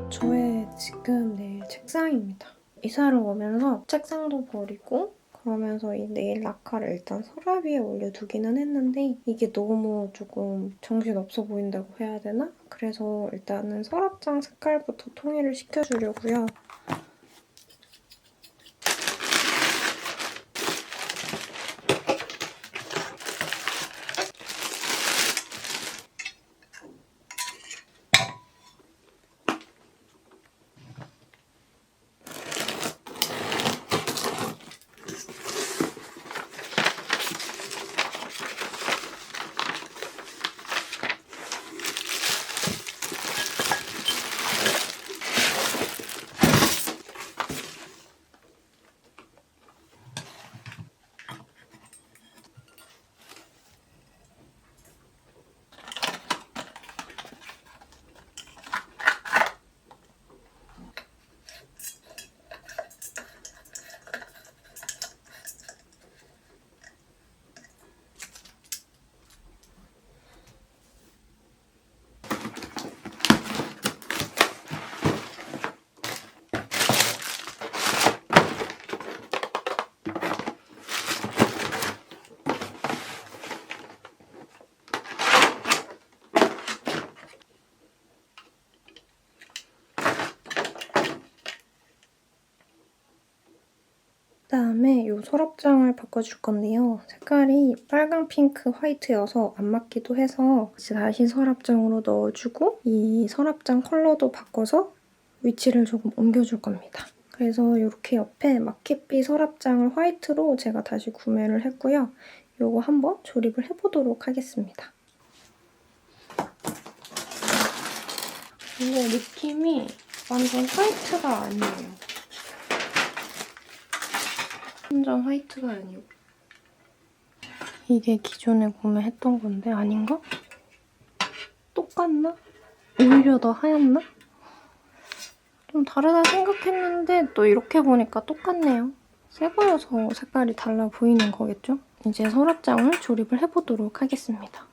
저의 지금 내일 책상입니다. 이사를 오면서 책상도 버리고 그러면서 이 네일 라카를 일단 서랍 위에 올려두기는 했는데 이게 너무 조금 정신없어 보인다고 해야 되나? 그래서 일단은 서랍장 색깔부터 통일을 시켜주려고요. 그다음에 이 서랍장을 바꿔줄 건데요. 색깔이 빨강, 핑크, 화이트여서 안 맞기도 해서 다시 서랍장으로 넣어주고 이 서랍장 컬러도 바꿔서 위치를 조금 옮겨줄 겁니다. 그래서 이렇게 옆에 마켓비 서랍장을 화이트로 제가 다시 구매를 했고요. 이거 한번 조립을 해보도록 하겠습니다. 근데 느낌이 완전 화이트가 아니에요. 완전 화이트가 아니고 이게 기존에 구매했던 건데 아닌가? 똑같나? 오히려 더 하얗나? 좀 다르다 생각했는데 또 이렇게 보니까 똑같네요. 새 거여서 색깔이 달라 보이는 거겠죠? 이제 서랍장을 조립을 해보도록 하겠습니다.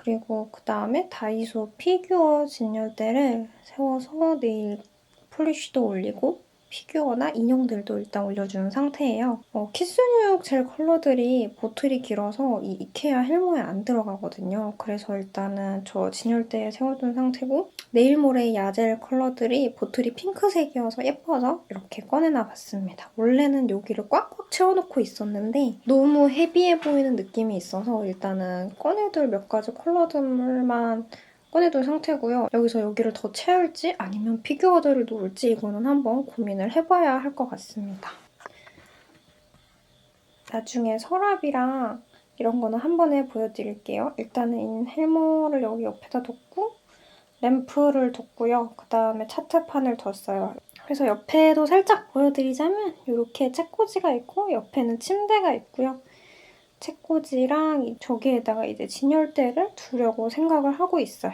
그리고 그다음에 다이소 피규어 진열대를 세워서 네일 폴리쉬도 올리고 피규어나 인형들도 일단 올려준 상태예요. 키스뉴욕 젤 컬러들이 보틀이 길어서 이 이케아 헬모에 안 들어가거든요. 그래서 일단은 저 진열대에 세워둔 상태고 네일몰의 야젤 컬러들이 보틀이 핑크색이어서 예뻐서 이렇게 꺼내놔봤습니다. 원래는 여기를 꽉꽉 채워놓고 있었는데 너무 헤비해 보이는 느낌이 있어서 일단은 꺼내둘 몇 가지 컬러들만 꺼내둔 상태고요. 여기서 여기를 더 채울지 아니면 피규어들을 놓을지 이거는 한번 고민을 해봐야 할 것 같습니다. 나중에 서랍이랑 이런 거는 한 번에 보여드릴게요. 일단은 헬모를 여기 옆에다 뒀고 램프를 뒀고요. 그다음에 차트판을 뒀어요. 그래서 옆에도 살짝 보여드리자면 이렇게 책꽂이가 있고 옆에는 침대가 있고요. 책꽂이랑 저기에다가 이제 진열대를 두려고 생각을 하고 있어요.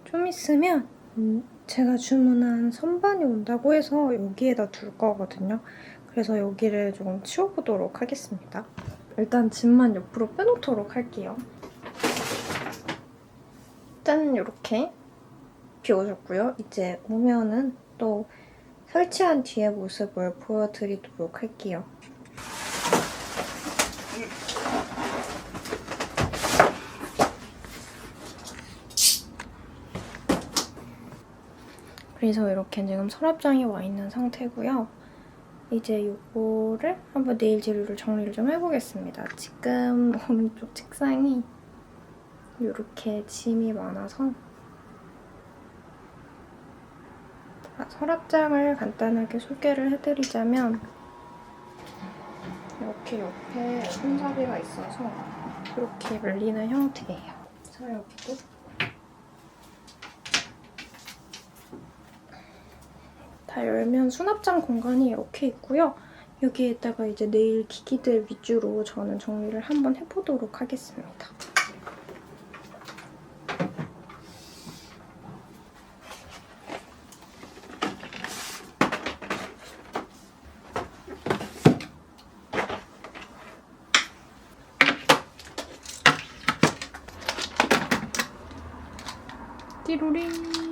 좀 있으면 제가 주문한 선반이 온다고 해서 여기에다 둘 거거든요. 그래서 여기를 좀 치워보도록 하겠습니다. 일단 짐만 옆으로 빼놓도록 할게요. 짠! 이렇게 비워줬고요. 이제 오면은 또 설치한 뒤의 모습을 보여드리도록 할게요. 그래서 이렇게 지금 서랍장이 와 있는 상태고요. 이제 이거를 한번 네일 재료를 정리를 좀 해보겠습니다. 지금 오른쪽 책상이 이렇게 짐이 많아서 서랍장을 간단하게 소개를 해드리자면 이렇게 옆에 손잡이가 있어서 이렇게 열리는 형태예요. 그래서 여기도 다 열면 수납장 공간이 이렇게 있고요. 여기에다가 이제 네일 기기들 위주로 저는 정리를 한번 해보도록 하겠습니다. 띠로링!